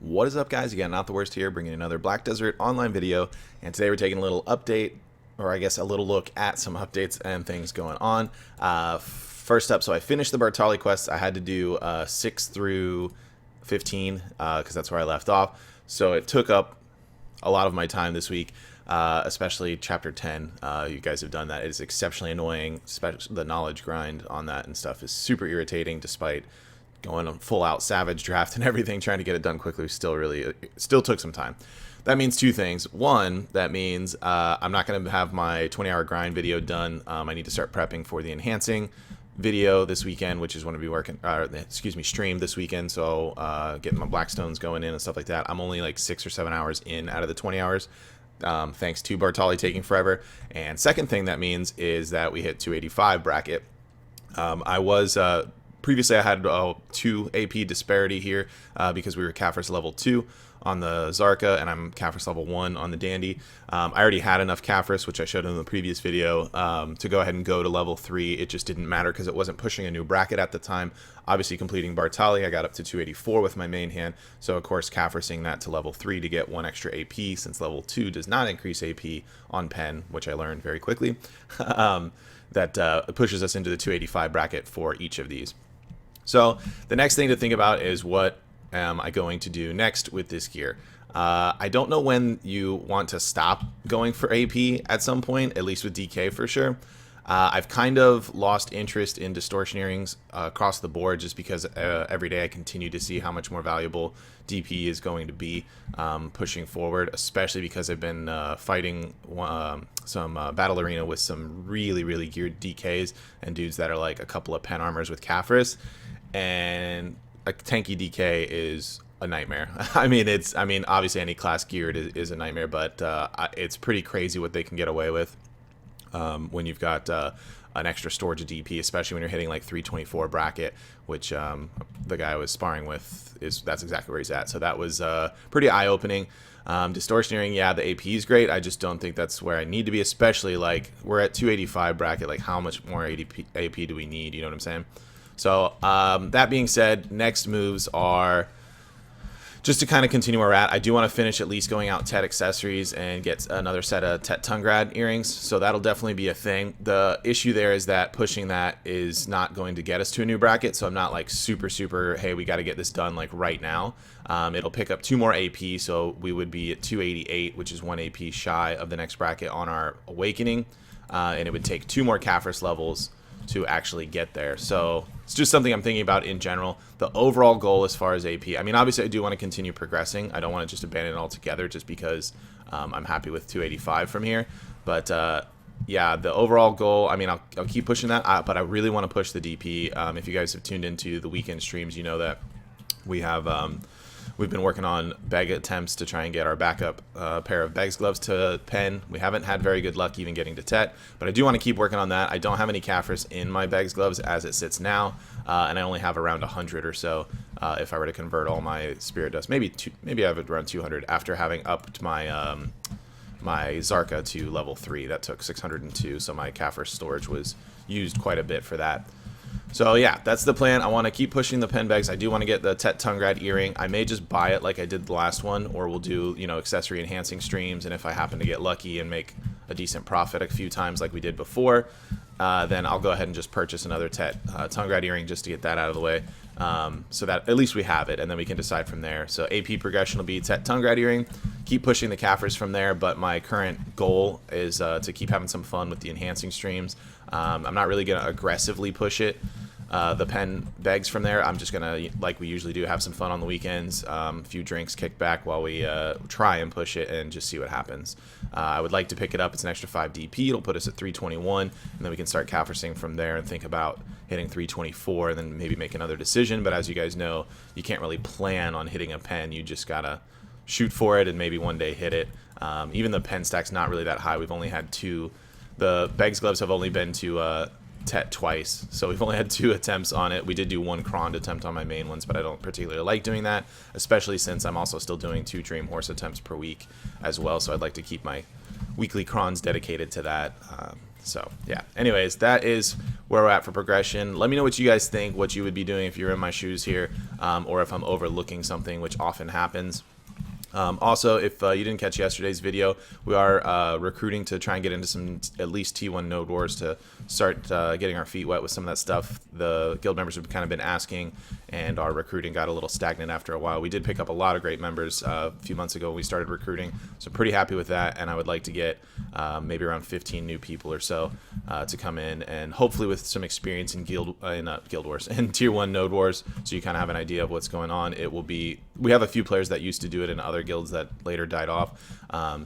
What is up, guys? Again, Not the Worst here, bringing another Black Desert online video, and today we're taking a little update, or I guess a little look at some updates and things going on. First up, so I finished the Bartali quests. I had to do 6 through 15, because that's where I left off, so it took up a lot of my time this week, especially Chapter 10. You guys have done that. It is exceptionally annoying. The knowledge grind on that and stuff is super irritating, despite going on full out savage draft and everything, trying to get it done quickly still took some time. That means two things. One, that means I'm not going to have my 20-hour grind video done. I need to start prepping for the enhancing video this weekend, which is going to be working, stream this weekend. So getting my Blackstones going in and stuff like that. I'm only like 6 or 7 hours in out of the 20 hours. Thanks to Bartali taking forever. And second thing that means is that we hit 285 bracket. Previously, I had 2 AP disparity here because we were Kaffir's level 2 on the Zarka, and I'm Kaffir's level 1 on the Dandy. I already had enough Kaffir's, which I showed in the previous video, to go ahead and go to level 3. It just didn't matter because it wasn't pushing a new bracket at the time. Obviously, completing Bartali, I got up to 284 with my main hand. So, of course, Kaffir'ing that to level 3 to get 1 extra AP, since level 2 does not increase AP on pen, which I learned very quickly. That pushes us into the 285 bracket for each of these. So the next thing to think about is, what am I going to do next with this gear? I don't know when you want to stop going for AP at some point, at least with DK for sure. I've kind of lost interest in distortion earrings across the board, just because every day I continue to see how much more valuable DP is going to be pushing forward, especially because I've been fighting some battle arena with some really geared DKs and dudes that are like a couple of pen armors with Kaffir's. And a tanky DK is a nightmare. I mean, obviously any class geared is a nightmare, but it's pretty crazy what they can get away with when you've got an extra storage of DP, especially when you're hitting like 324 bracket, which the guy I was sparring with that's exactly where he's at. So that was pretty eye-opening. Distortioneering, yeah, the AP is great. I just don't think that's where I need to be, especially like we're at 285 bracket. Like, how much more AP do we need? You know what I'm saying? So that being said, next moves are just to kind of continue where we're at. I do want to finish at least going out Tet accessories and get another set of Tet Tungrad earrings. So that'll definitely be a thing. The issue there is that pushing that is not going to get us to a new bracket. So I'm not like super, hey, we got to get this done like right now. It'll pick up 2 more AP. So we would be at 288, which is 1 AP shy of the next bracket on our Awakening. And it would take 2 more Kaffir's levels to actually get there. So it's just something I'm thinking about in general. The overall goal as far as AP, I mean, obviously I do want to continue progressing. I don't want to just abandon it altogether just because I'm happy with 285 from here. But yeah, the overall goal, I mean, I'll keep pushing that, but I really want to push the DP. If you guys have tuned into the weekend streams, you know that we have we've been working on beg attempts to try and get our backup pair of Beg's gloves to pen. We haven't had very good luck even getting to Tet, but I do want to keep working on that. I don't have any Kaffir's in my Beg's gloves as it sits now, and I only have around 100 or so if I were to convert all my Spirit Dust. Maybe I have around 200 after having upped my my Zarka to level 3. That took 602, so my Kaffir's storage was used quite a bit for that. So yeah, that's the plan. I want to keep pushing the pen bags. I do want to get the Tet Tungrad earring. I may just buy it like I did the last one, or we'll do, you know, accessory enhancing streams, and if I happen to get lucky and make a decent profit a few times like we did before, then I'll go ahead and just purchase another Tet Tungrad earring just to get that out of the way, so that at least we have it, and then we can decide from there. So AP progression will be Tet Tungrad earring, keep pushing the Kaffir's from there, but my current goal is to keep having some fun with the enhancing streams. I'm not really going to aggressively push it, the pen bags from there. I'm just gonna, like we usually do, have some fun on the weekends, a few drinks, kick back while we try and push it and just see what happens. I would like to pick it up. It's an extra 5 DP. It'll put us at 321, and then we can start Kaffir'ing from there and think about hitting 324 and then maybe make another decision. But as you guys know, you can't really plan on hitting a pen. You just gotta shoot for it and maybe one day hit it. Even the pen stack's not really that high. We've only had 2. The Beg's gloves have only been to Tet twice, so we've only had 2 attempts on it. We did do 1 Krond attempt on my main ones, but I don't particularly like doing that, especially since I'm also still doing 2 Dream Horse attempts per week as well, so I'd like to keep my weekly Krons dedicated to that. So yeah, anyways, that is where we're at for progression. Let me know what you guys think, what you would be doing if you're in my shoes here, or if I'm overlooking something, which often happens. Also, if you didn't catch yesterday's video, we are recruiting to try and get into some at least T1 node wars to start getting our feet wet with some of that stuff. The guild members have kind of been asking, and our recruiting got a little stagnant after a while. We did pick up a lot of great members a few months ago when we started recruiting, so pretty happy with that, and I would like to get maybe around 15 new people or so to come in, and hopefully with some experience in guild wars and Tier 1 node wars, so you kind of have an idea of what's going on. It will be, we have a few players that used to do it in other guilds that later died off,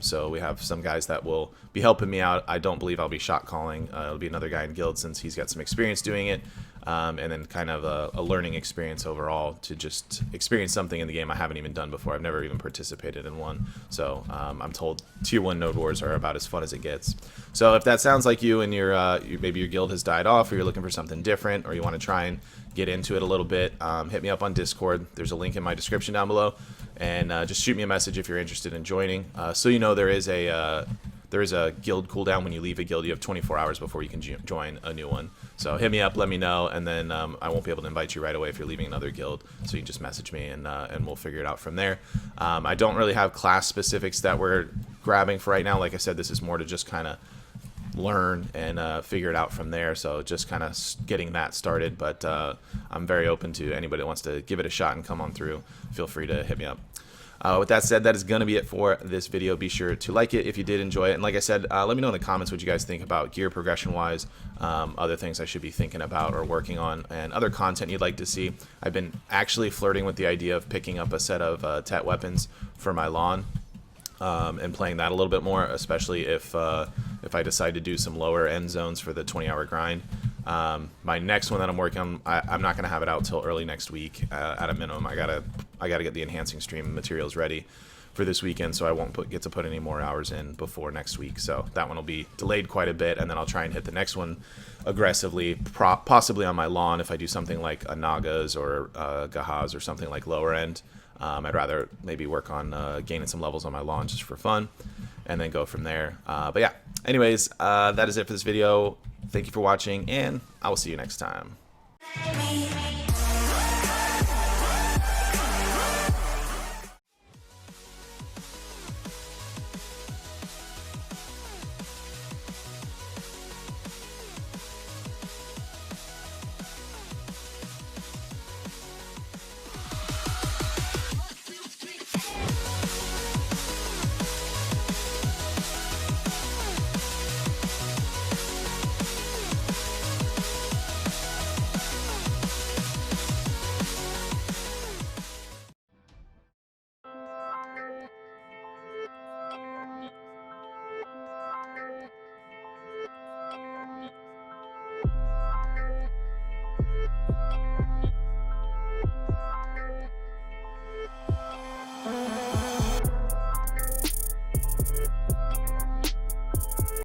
so we have some guys that will be helping me out. I don't believe I'll be shot calling. It'll be another guy in guild since he's got some experience doing it, and then kind of a learning experience overall to just experience something in the game I haven't even done before. I've never even participated in one, so I'm told Tier 1 node wars are about as fun as it gets. So if that sounds like you and maybe your guild has died off, or you're looking for something different, or you want to try and get into it a little bit, hit me up on Discord. There's a link in my description down below, and just shoot me a message if you're interested in joining. So you know, there is a guild cooldown. When you leave a guild, you have 24 hours before you can join a new one. So hit me up, let me know, and then I won't be able to invite you right away if you're leaving another guild, so you can just message me, and we'll figure it out from there. I don't really have class specifics that we're grabbing for right now. Like I said, this is more to just kind of learn and figure it out from there, so just kind of getting that started. But I'm very open to anybody that wants to give it a shot and come on through. Feel free to hit me up. With that said, that is going to be it for this video. Be sure to like it if you did enjoy it, and like I said, let me know in the comments what you guys think about gear progression wise, other things I should be thinking about or working on, and other content you'd like to see. I've been actually flirting with the idea of picking up a set of tet weapons for my lawn, and playing that a little bit more, especially if I decide to do some lower end zones for the 20-hour grind. My next one that I'm working on, I'm not going to have it out till early next week at a minimum. I gotta get the enhancing stream materials ready for this weekend, so I won't get to put any more hours in before next week. So that one will be delayed quite a bit, and then I'll try and hit the next one aggressively, possibly on my lawn if I do something like a Nagas or Gahaz or something like lower end. I'd rather maybe work on gaining some levels on my lawn just for fun, and then go from there. But yeah, anyways, that is it for this video. Thank you for watching, and I will see you next time.